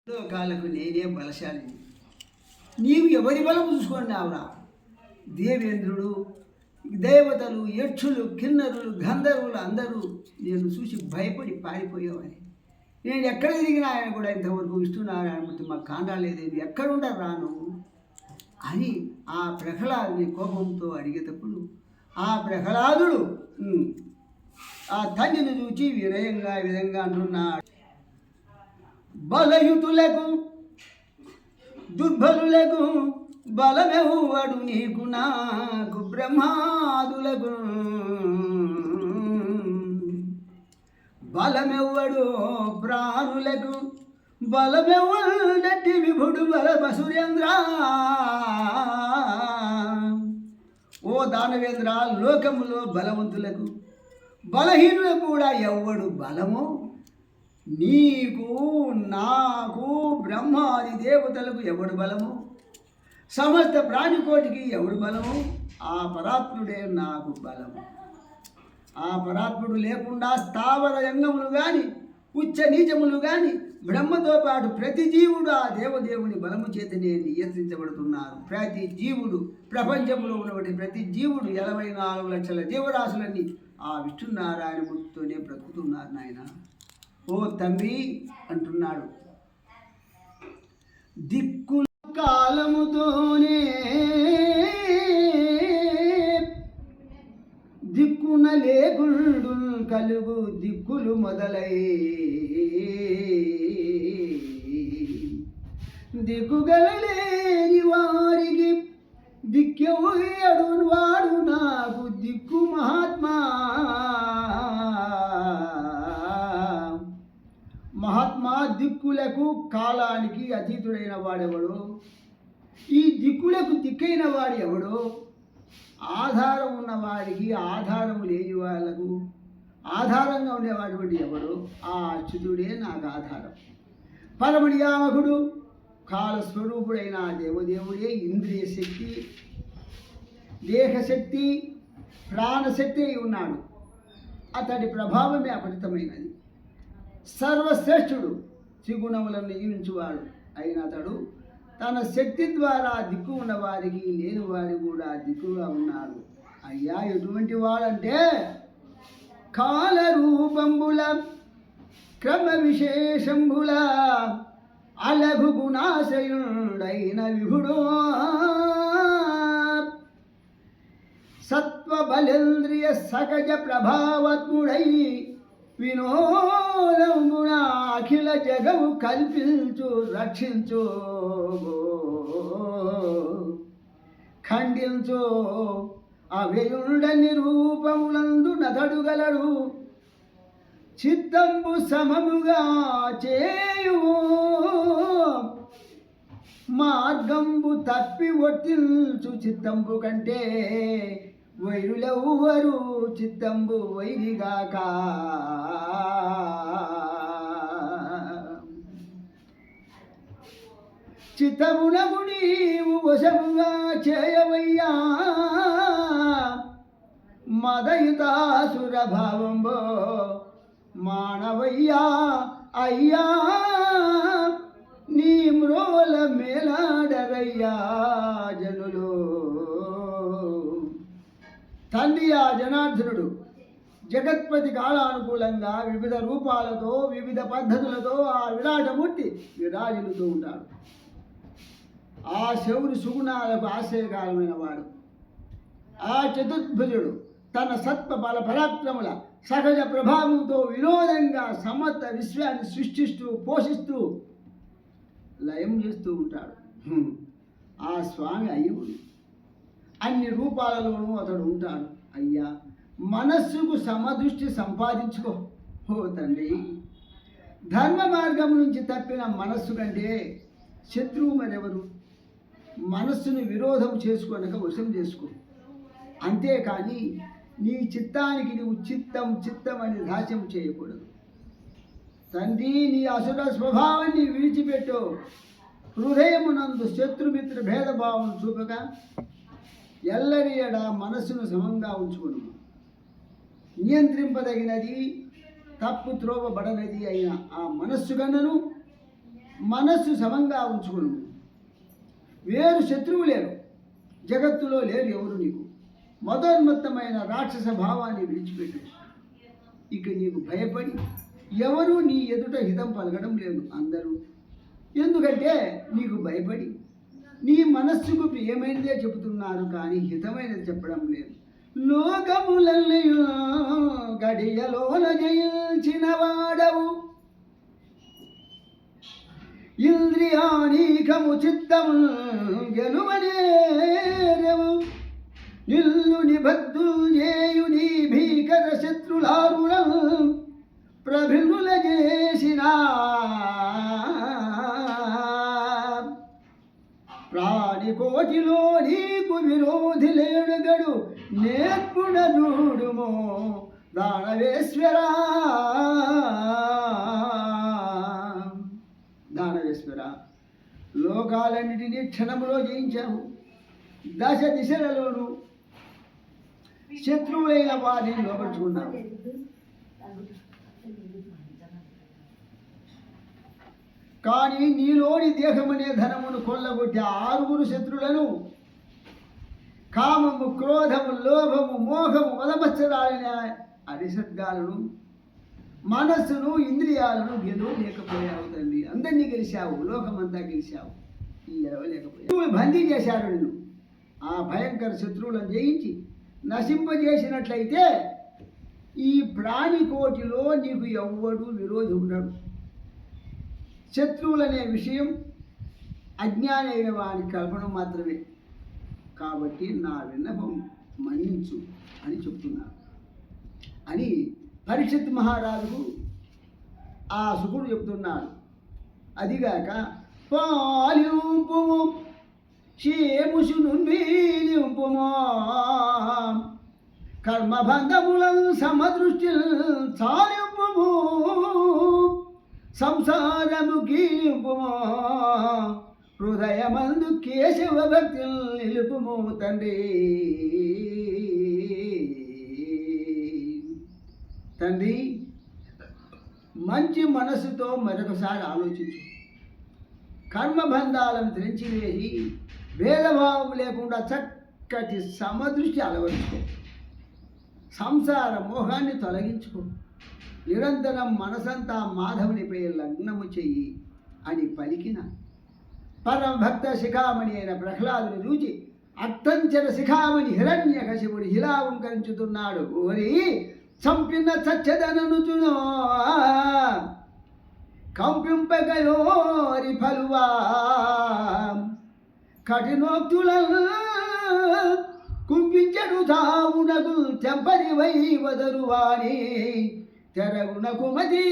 లోకాలకు నేనే బలశాలిని. నీవు ఎవరి బలము చూసుకున్నావురా? దేవేంద్రుడు, దేవతలు, యక్షులు, కిన్నరులు, గంధర్వులు అందరూ నేను చూసి భయపడి పారిపోయేవాని. నేను ఎక్కడ తిరిగినా ఆయన కూడా ఇంతవరకు విష్ణునారాయణమూర్తి మాకు కాండాలేదేవి, ఎక్కడుండరు రాను అని ఆ ప్రహ్లాదుని కోపంతో అడిగేటప్పుడు ఆ ప్రహ్లాదుడు ఆ తల్లిని చూచి వినయంగా ఈ విధంగా అంటున్నాడు. బలయుతులకు దుర్బలులకు బలమెవ్వడు నీకు నాకు బ్రహ్మాదులకు బలమెవ్వడు ప్రాణులకు బలమెవ్వడటి విభుడు బలమ సురేంద్ర. ఓ దానవేంద్ర, లోకములో బలవంతులకు బలహీనులకు కూడా ఎవ్వడు బలము? నీకు నాకు బ్రహ్మాది దేవతలకు ఎవడు బలము? సమస్త ప్రాణికోటికి ఎవడు బలము? ఆ పరాత్ముడే నాకు బలము. ఆ పరాత్ముడు లేకుండా స్థావర యంగములు కానీ ఉచ్చ నీచములు కానీ బ్రహ్మతో పాటు ప్రతి జీవుడు ఆ దేవదేవుని బలము చేతనే నియంత్రించబడుతున్నారు. ప్రతి జీవుడు, ప్రపంచంలో ఉన్నటువంటి ప్రతి జీవుడు 84 లక్షల జీవరాశులన్నీ ఆ విష్ణునారాయణమూర్తితోనే బ్రతుకుతున్నారు నాయన. ఓ తండ్రి అంటున్నాడు, దిక్కుల కాలముతోనే దిక్కున లేకుండు కలుగు దిక్కులు మొదలై దిక్కుగలలేని వారికి దిక్కెవడు వాడు నాకు దిక్కు మహాత్మా. మహాత్మా దిక్కులకు కాలానికి అతీతుడైన వాడెవడు? ఈ దిక్కులకు దిక్కైన వాడు ఎవడు? ఆధారం ఉన్నవాడికి ఆధారము లేని వాళ్ళకు ఆధారంగా ఉండేవాడు ఎవడు? ఆ అచ్యుతుడే నాకు ఆధారం. పరమనియామకుడు కాలస్వరూపుడైన దేవదేవుడే ఇంద్రియ శక్తి, దేహశక్తి, ప్రాణశక్తి అయి ఉన్నాడు. అతడి ప్రభావమే అపరితమైనది. సర్వశ్రేష్ఠుడు, త్రిగుణములను నియమించువాడు అయిన అతడు తన శక్తి ద్వారా దిక్కు ఉన్నవారికి లేని వారి కూడా దిక్కుగా ఉన్నాడు. అయ్యా, ఎటువంటి వాడంటే కాలరూపంబుల క్రమ విశేషంబుల అలఘు గుణాశయుడైన విభుడు సత్వబలేంద్రియ సకజ ప్రభావత్ముడై వినోదంబున అఖిల జగము కల్పించు రక్షించు ఖండించు అవ్యయుండని రూపములందు నతడుగలడు చిత్తంబు సమముగా చేయు మార్గంబు తప్పి ఒట్టిల్చు చిత్తంబు కంటే వైరులెవ్వరు చిత్తంబు వైరిగాక. చిత్తమునకు నీవు వశముగా చేయవయ్యా మదయుతాసుర భావంబో మానవయ్యా. అయ్యా నీ మ్రోల మేలాడరయ్యా జనులు. తండ్రి ఆ జనార్దనుడు జగత్పతి కాలానుకూలంగా వివిధ రూపాలతో వివిధ పద్ధతులతో ఆ విరాటమూర్తి విరాజులుతూ ఉంటాడు. ఆ శౌరి సుగుణాలకు ఆశ్రయకాలమైన వాడు. ఆ చతుర్భుజుడు తన సత్వ బల పరాక్రముల సహజ ప్రభావంతో వినోదంగా సమస్త విశ్వాన్ని సృష్టిస్తూ పోషిస్తూ లయం చేస్తూ ఉంటాడు. ఆ స్వామి అయ్యవుడు. అన్ని రూపాలలోనూ అతడు ఉంటాడు. అయ్యా, మనస్సుకు సమదృష్టి సంపాదించుకో ఓ తండ్రి. ధర్మ మార్గం నుంచి తప్పిన మనస్సు కంటే శత్రువు మరెవరు? మనస్సును విరోధం చేసుకొనక వశం చేసుకో. అంతేకాని నీ చిత్తానికి నువ్వు చిత్తం చిత్తం అని దాస్యం చేయకూడదు. తండ్రి, నీ అసుర స్వభావాన్ని విడిచిపెట్టు. హృదయమునందు శత్రుమిత్ర భేదభావం చూపక ఎల్లరి ఎడ మనస్సును సమంగా ఉంచుకును. నియంత్రింపదగినది తప్పు త్రోవబడనది అయిన ఆ మనస్సు కన్నను మనస్సు సమంగా ఉంచుకును. వేరు శత్రువు లేరు, జగత్తులో లేరు ఎవరు నీకు. మదోన్మత్తమైన రాక్షస భావాన్ని విడిచిపెట్టు. ఇక నీకు భయపడి ఎవరు నీ ఎదుట హితం పలకడం లేదు అందరూ. ఎందుకంటే నీకు భయపడి నీ మనస్సుకు ప్రియమైనదే చెబుతున్నారు, కానీ హితమైనది చెప్పడం లేదు. లోకములన్నయు గడియలోన జయించిన వాడవు, ఇంద్రియానీకము చిత్తము గెలువనేరవు. నిల్లు నిబద్ధులు చేయు నీ భీకర శత్రులారుణం ప్రభిన్నుల చేసిన ప్రాణికోటిలో నీకు విరోధి లేడుగడు నేర్పుడ చూడుమో దానవేశ్వరా. దానవేశ్వర, లోకాలన్నిటినీ క్షణములో జయించావు. దశ దిశలలోనూ శత్రువులైన వారిని లోపరుచుకున్నావు. కానీ నీలోని దేహమనే ధనమును కొల్లగొట్టి 6 శత్రులను కామము, క్రోధము, లోభము, మోహము, మదమత్సరాలైన అరిషడ్గాలను, మనస్సును, ఇంద్రియాలను గెలవలేకపోయావు తండ్రి. అందరినీ గెలిచావు, లోకమంతా గెలిచావు, ఈ గెలవలేకపోయావు. బందీ చేశారు నిన్ను. ఆ భయంకర శత్రువులను జయించి నశింపజేసినట్లయితే ఈ ప్రాణికోటిలో నీకు ఎవ్వడు విరోధి ఉండడు. శత్రువులనే విషయం అజ్ఞానైన వారి కల్పన మాత్రమే. కాబట్టి నా విన్నపం మన్నించు అని చెప్తున్నాను అని పరీక్షిత్ మహారాజుకు ఆ శుకుడు చెప్తున్నాడు. అదిగాక పాలింపు క్షేముషును మీలింపుమా కర్మబంధములను సమదృష్టి చాలింపుము సంసారము గీలింపుమా హృదయమందు కేశవ భక్తి నిలుపుము తండ్రి. తండ్రి, మంచి మనసుతో మరొకసారి ఆలోచించు. కర్మబంధాలను తెంచివేసి భేదభావం లేకుండా చక్కటి సమదృష్టి అలవరుచుకో. సంసార మోహాన్ని తొలగించుకో. నిరంతరం మనసంతా మాధవునిపై లగ్నము చెయ్యి అని పలికిన పరమభక్త శిఖామణి అయిన ప్రహ్లాదుని చూచి అట్టంచర శిఖామణి హిరణ్యకశిపుడు ఇలా ఉంకరించుతున్నాడు. ఓరి చంపిన చచ్చదననుచునో కంపింపగయోరి ఫలువా కఠినోక్తుల కుంపించడు తావునకు తెంపని వై వదరువాని తెరగుణ కుమతి.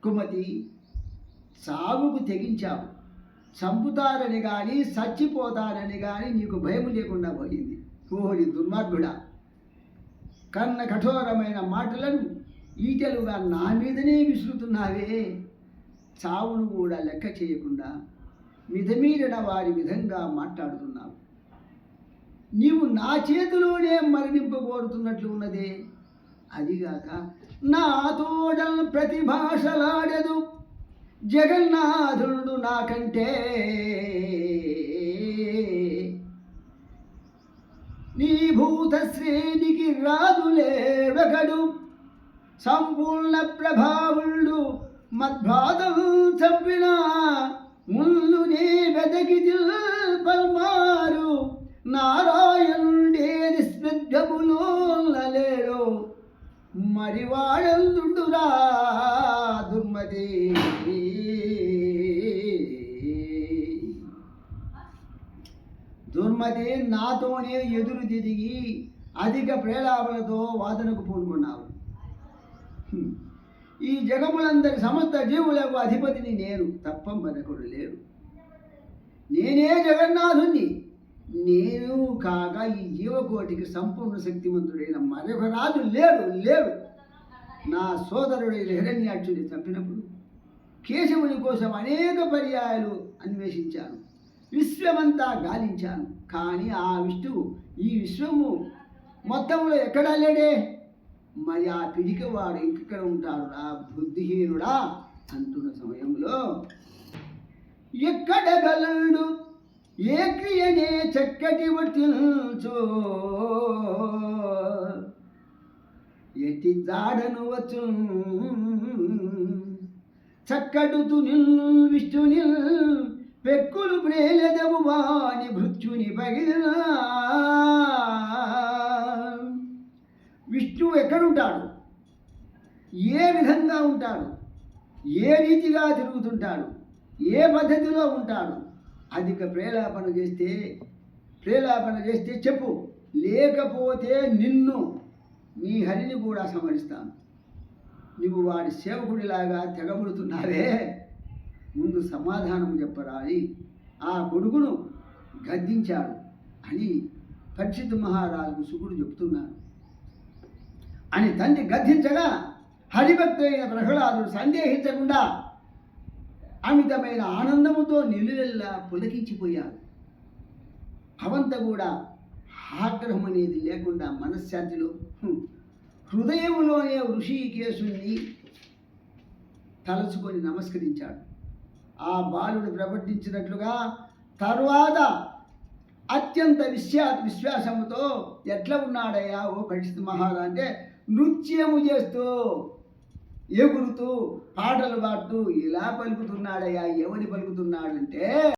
కుమతి, సాగుకు తెగించావు. చంపుతారని కానీ చచ్చిపోతారని కానీ నీకు భయం లేకుండా పోయింది. ఓడి దుర్మార్గుడా, కన్న కఠోరమైన మాటలను ఈటెలుగా నా మీదనే విసురుతున్నావే. చావును కూడా లెక్క చేయకుండా మిధమీరిన వారి విధంగా మాట్లాడుతున్నావు. నీవు నా చేతిలోనే మరణింపబోరుతున్నట్లు ఉన్నదే. అదిగాక నా తోడల్ ప్రతిభాషలాడెదు జగన్నాథుడు నాకంటే. నీ భూత శ్రేణికి రాదులేడగడు సంపూర్ణ ప్రభావుడు మద్భాదం చంపిన ముళ్ళు నే వెదకి పల్మారు నారాయణుండే నిస్పృద్ధములో లేడో మరి వాడందుడురా దుర్మతి. దుర్మతి, నాతోనే ఎదురు తిరిగి అధిక ప్రేలాపలతో వాదనకు పూనుకున్నావు. ఈ జగములందరి సమస్త జీవులకు అధిపతిని నేను తప్ప మరొకడు లేడు. నేనే జగన్నాథుణ్ణి. నేను కాక ఈ జీవకోటికి సంపూర్ణ శక్తిమంతుడైన మరొక రాజు లేడు లేడు. నా సోదరుడైన హిరణ్యాక్షుని చంపినప్పుడు కేశవుని కోసం అనేక పర్యాయాలు అన్వేషించాను. విశ్వమంతా గాలించాను. కానీ ఆ విష్ణువు ఈ విశ్వము మొత్తంలో ఎక్కడా లేడే. మరి ఆ పిడికివాడు ఇంకెక్కడ ఉంటాడు రా బుద్ధిహీనుడా అంటున్న సమయంలో ఎక్కడ గలడు ఏ క్రియనే చక్కటి వర్తించు ఎట్టి జాడను వచ్చు చక్కడుతు నిన్ను విష్ణుని పెక్కులు ప్రేలదము వాని భృత్యుని పగిలిన విష్ణువు ఎక్కడుంటాడు, ఏ విధంగా ఉంటాడు, ఏ రీతిగా తిరుగుతుంటాడు, ఏ పద్ధతిలో ఉంటాడు, అధిక ప్రేలాపన చేస్తే చెప్పు, లేకపోతే నిన్ను నీ హరిని కూడా సమరిస్తాను. నువ్వు వాడి సేవకుడిలాగా తెగబడుతున్నావే, ముందు సమాధానం చెప్పరాలి. ఆ కొడుకును గద్దించాడు అని పరీక్షిత్ మహారాజుకు శుకుడు చెప్తున్నాడు అని తండ్రి గద్దించగా హరిభక్తుడైన ప్రహ్లాదుడు సందేహించకుండా అమితమైన ఆనందముతో నిలువెల్లా పులకించిపోయాడు. అవంత కూడా ఆగ్రహం అనేది లేకుండా మనశ్శాంతిలో హృదయంలోనే ఋషికేశుని తలుచుకొని నమస్కరించాడు. ఆ బాలుడు ప్రవర్తించినట్లుగా తరువాత అత్యంత విశ్వాసముతో ఎట్లా ఉన్నాడయ్యా ఓ పరీక్షిత్ మహారాజు అంటే నృత్యము చేస్తూ ఎగురుతూ పాటలు పాడుతూ ఇలా పలుకుతున్నాడయ్యా. ఎవరి పలుకుతున్నాడంటే